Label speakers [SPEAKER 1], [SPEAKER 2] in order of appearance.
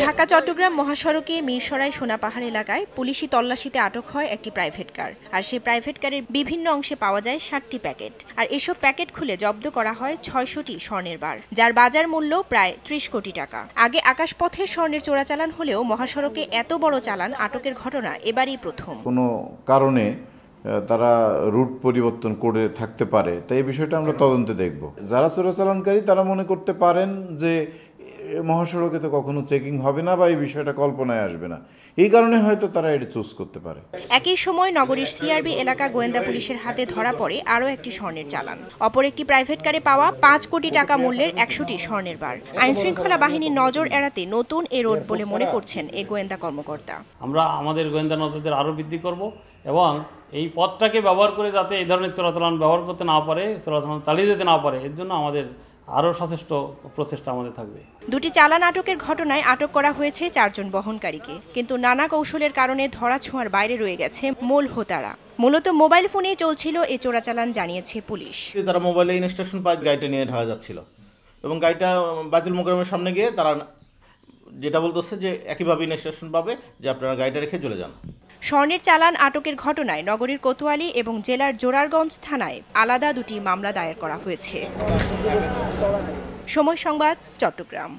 [SPEAKER 1] ঢাকা চট্টগ্রাম মহাসড়কে মিরসরাই সোনাপাহাড় এলাকায় পুলিশি তল্লাশিতে আটক হয় একটি প্রাইভেট কার। আর সেই প্রাইভেট কারের বিভিন্ন অংশে পাওয়া যায় ৬০টি প্যাকেট। আর এসব প্যাকেট খুলে জব্দ করা হয় ৬০০টি স্বর্ণের বার, যার বাজার মূল্য প্রায় ৩০ কোটি টাকা। আগে আকাশপথে স্বর্ণের চোরাচালান হলেও মহাসড়কে এত বড় চালান আটকের ঘটনা এবারই প্রথম।
[SPEAKER 2] কোনো কারণে তারা রুট পরিবর্তন করে থাকতে পারে, তাই এই বিষয়টা আমরা তদন্তে দেখব। যারা চোরাচালানকারী তারা মনে করতে পারেন যে মহাসড়কে তো কখনো চেকিং হবে না বা এই বিষয়টা কল্পনায় আসবে না, এই কারণে হয়তো তারা এটা চুজ করতে পারে।
[SPEAKER 1] একই সময় নগরীর সিআরবি এলাকা গোয়েন্দা পুলিশের হাতে ধরা পড়ে আরও একটি স্বর্ণের চালান। অপর একটি প্রাইভেট কারে পাওয়া ৫ কোটি টাকা মূল্যের ১০০টি স্বর্ণের বার। আইনশৃঙ্খলা বাহিনীর নজর এড়াতে নতুন এ রোড বলে মনে করছেন এই গোয়েন্দা কর্মকর্তা।
[SPEAKER 3] আমরা আমাদের গোয়েন্দা নজরদের আরও বৃদ্ধি করব এবং এই পথটাকে ব্যবহার করে যাতে এই ধরনের চোরাচালান ব্যবহার করতে না পারে, চোরাচালান চালিয়ে যেতে না পারে, এর জন্য আমাদের আরও সচেষ্ট প্রচেষ্টা আমাদের থাকবে।
[SPEAKER 1] দুটি চালান আটকের ঘটনায় আটক করা হয়েছে ৪ জন বহনকারীকে, কিন্তু নানা কৌশলের কারণে ধরাছোঁয়ার বাইরে রয়ে গেছে মূল হোতারা। মূলত মোবাইল ফোনেই চলছিল এই চোরাচালান, জানিয়েছে পুলিশ।
[SPEAKER 4] তারা মোবাইলে ইনস্ট্রাকশন পায় গাড়িটা নিয়ে ঢাকা যাচ্ছিল এবং গাড়িটা বাইতুল মোকাররমের সামনে গিয়ে তারা যেটা বলতেছে যে একইভাবে ইনস্ট্রাকশন পাবে যে আপনারা গাড়িটা রেখে চলে যান।
[SPEAKER 1] স্বর্ণের চালান আটকের ঘটনায় নগরীর কোতোয়ালি এবং জেলার জোরারগঞ্জ থানায় আলাদা দুটি মামলা দায়ের করা হয়েছে। সময় সংবাদ, চট্টগ্রাম।